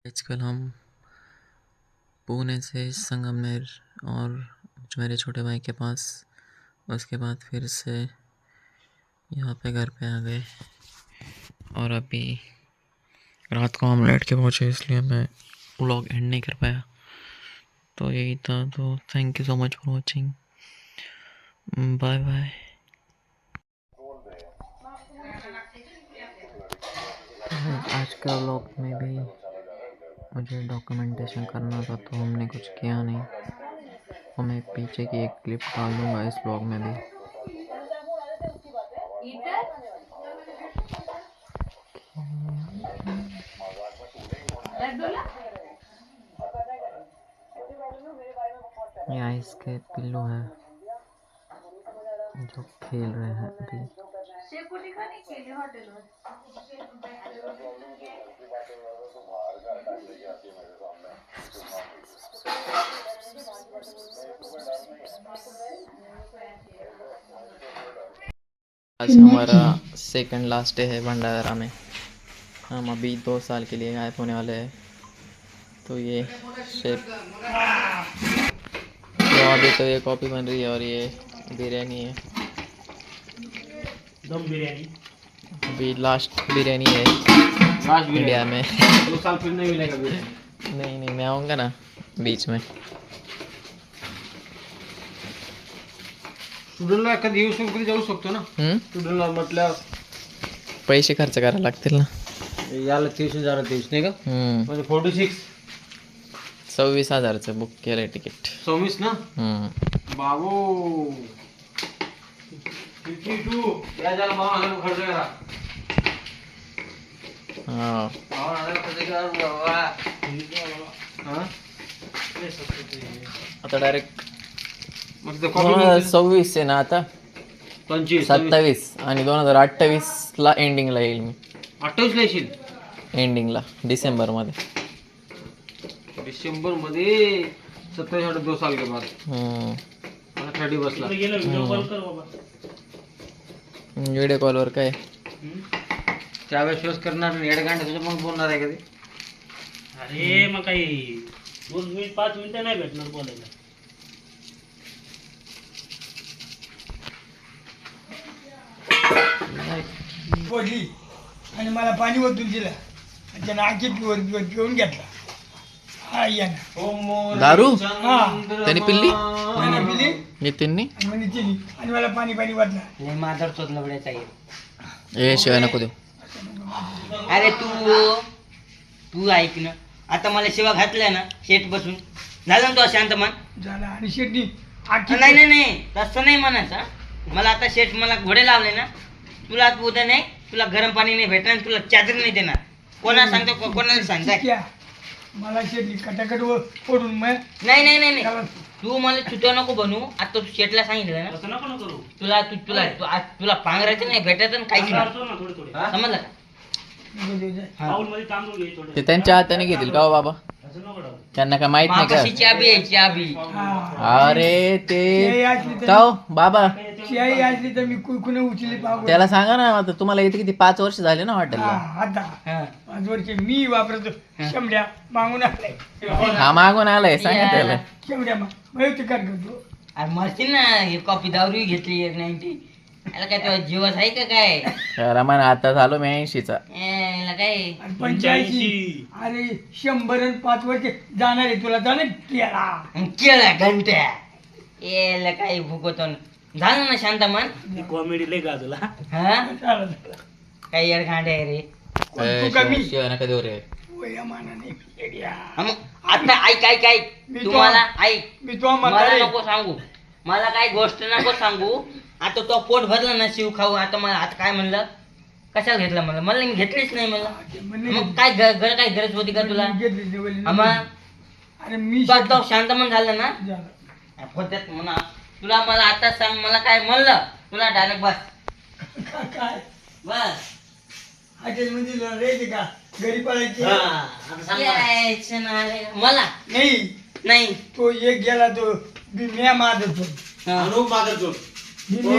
आजकल हम पुणे से संगमनेर और मेरे छोटे भाई के पास, उसके बाद फिर से यहाँ पे घर पे आ गए और अभी रात को हम लेट के पहुँचे, इसलिए मैं व्लॉग एंड नहीं कर पाया। तो यही था, तो thank you so much for watching, bye bye. आज का व्लॉग में भी मुझे डॉक्यूमेंटेशन करना था, तो हमने कुछ किया नहीं। और मैं पीछे की एक क्लिप डाल दूँगा इस व्लॉग में भी। ये आइस के पिल्लू है जो खेल रहे हैं अभी। आज हमारा सेकंड लास्ट डे है भंडारा में। हम अभी 2 साल के लिए गायब होने वाले हैं। तो ये शेप, तो अभी तो ये कॉपी बन रही है और ये बिरयानी है, दम बिरयानी। अभी लास्ट बिरयानी है इंडिया में। 2 साल फिर नहीं मिलेगा बिरयानी। नहीं, मैं आऊँगा ना बीच में। स्टुडंटला कधी येऊ शकतो, कधी जाऊ शकतो ना। स्टुडंटला म्हटलं पैसे खर्च करायला लागतील ना। याला 23,023 नाही का, म्हणजे 46 26,000चं बुक केलंय तिकीट। 26 ना बाबू। 52 या ज्याला 52,000 खर्च करा। हाँ 52,000 खर्च करा बाबा। हां आता डायरेक्ट मग ते कॉपी 2026 आहे ना, आता 25 27 आणि 2028 ला एंडिंगला येईल मी। 28 ला येशील एंडिंगला डिसेंबरमध्ये। डिसेंबर मध्ये 27 2 साल के बाद 30 बसला। व्हिडिओ कॉलवर काय त्यावेळेस शोज करणार नाही, 1.5 घंटा तुझं मग बोलणार आहे कधी? अरे मग काही 2 मिनिट 5 मिनिटं नाही भेटणार बोलायला। पडली आणि मला पाणी ओतून दिलं आणि त्यानं आखी घेऊन घेतला। हा या ना दारू हा त्यांनी पिल्ली त्यानं पिली नितीननी आणि म्हणे दिली आणि मला पाणी वाटलं। लय माधर चोदला बड्याचा ए शिवाय नको देऊ। अरे तू ऐक ना, आता मला शिवा घातल्या ना शेट बसून झालं ना तो शांत मन झाला आणि शेटनी आखी नाही तसं नाही म्हणायचं हा. मला आता शेट मला घोडे लावले ना, तुला उद्या नाही, तुला गरम पाणी नाही भेटणार, तुला चादर नाही देणार। कोणाला सांगतो, कोणाला सांगता? क्या मला शेटनी कटाकट पडून मग नाही तू मला चुत्या नको बनू। आता तू शेटला सांगितलं ना, तसं नको ना करू। तुला पांघरायचं नाही भेटत आणि काहीच नाही, करतो ना थोडे थोडे। समजलं का? बाउल मध्ये तांदूळ घे थोडे। ते त्यांच्या हाताने घेतील का हो बाबा? असं नको डाव। त्यांना काय माहित नाही मागाशी का? चाबी आहे चाबी। अरे ते का हो बाबा, शियाई असली तर मी कुणी उचली पाहू त्याला सांगा ना, आता तुम्हाला इथे किती 5 वर्ष झाले ना हॉटेलला। आता हा 5 वर्ष मी वापरतो शेमड्या मागून आलाय। हा मागून आलाय, सांगा त्याला। शेमड्या मग ते काय करतो अरे मरतील ना, ही कॉपी दारू घेतली 190। याला काय तुझा जीवच आहे का काय? रमान आता झालो मी 80चा। याला काय आणि 85 अरे 100 आणि 5 वर्ष जाणार आहे तुला जाणार केला केला घंट्या याला काय भुकतो ना। झालं ना शांत मन? ती कॉमेडी लय गाजला। हा चालत काय यार खांडे आहे रे। तू कमी शिवाय नका देऊ रे। वयामानाने येड्या. हा मग आता ऐक मी तुम्हाला ऐक, मी तो मला म्हातारे नको सांगू, मला काय गोष्ट नको सांगू। आता तो पोट भरलं ना शिव खाऊ। आता मला आता काय म्हणलं, कशाला घेतलं मला मी घेतलीच नाही मला। मग काय काय गरज होती का तुला? आम्हा अरे मी तो शांत मन झालं ना झालं. होत्यात म्हणा। तुला मला आता सांग, मला काय म्हणलं तुला डायरेक्ट बस काय बस हॉटेल मध्ये राहायचे का घरी पळायचे यायचं ना रे. मला नाही तो एक गेला तो म्या मारत अनुप मादरचोर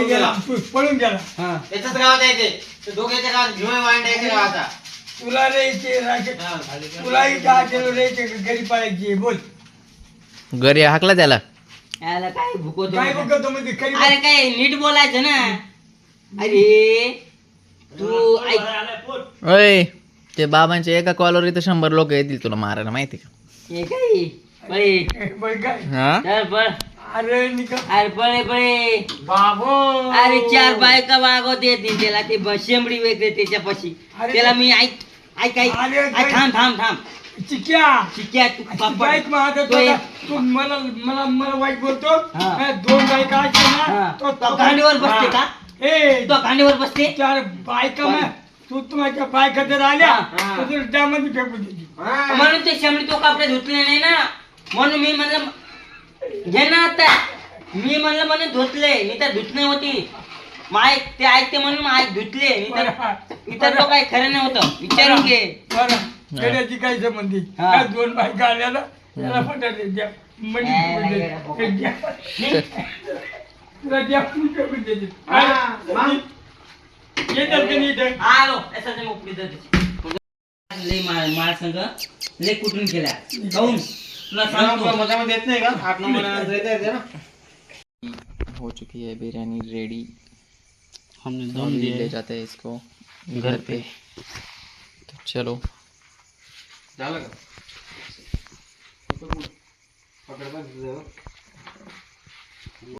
गेला पळून गेला हा त्याच्याच गावात यायचे, ते दोघांच्या गावात घेऊन वांडायचे गावाचा। तुला राहायचे राहायचे तुलाही दहा किलो राहायचे का घरी पाळायचे बोल घरी हाकला त्याला. याला काय भुकवतो काय बघतो म्हणजे खरी अरे काय नीट बोलायचं ना. अरे तू ऐक ओय ते बाबांच्या एका कॉलवर इथं 100 लोक येतील तुला मारायला माहिती का. हे काय पळे बघ काय हा चल पळ. अरे निका अरे पळे पळे बाबो अरे 4 बायका वागवते येतील त्याला ते शेंबडी वेगळे त्याच्यापाशी. अरे त्याला मी ऐक ऐक ऐक अरे ऐक, थांब थांब थांब चिक्या शिक्या तू बाईक माझा तो एक- तू मला मला मला वाईट बोलतो हा. हा, 2 बायका असते हा. ना तो गांडीवर बसते का ए तो गांडीवर बसते 4 बायका मग तू तुम्हाला बायका जर आल्या हा. तर तुला त्यामध्ये फेकून देते म्हणून ते शेंबडी तो कपडे धुतले नाही ना. म्हणून मी म्हणलं घे ना आता. मी म्हणलं धुतले मी तर धुत नाही होती. माय ते ऐकते म्हणून माय धुतले इतर तो काही खरं नाही होतं. विचारून घे. बरं गड्याची काय संबंधी हा. 2 बायका आल्या ना त्याला फटाके द्या मनी फेकून देते. हे द्या. तुला द्या मनी फेकून देते. येतात का नाही इथं? आलो एसाचे मोकळी लय माळ संघ लय कुठून केल्या काऊन तुला सांगतो. मजा मध्ये येत नाही का 8 नंबर येते ना. हो चुकी है बिरयानी रेडी. हमने तो अभी ले जाते हैं इसको घर पे. तो चलो झालं का पकड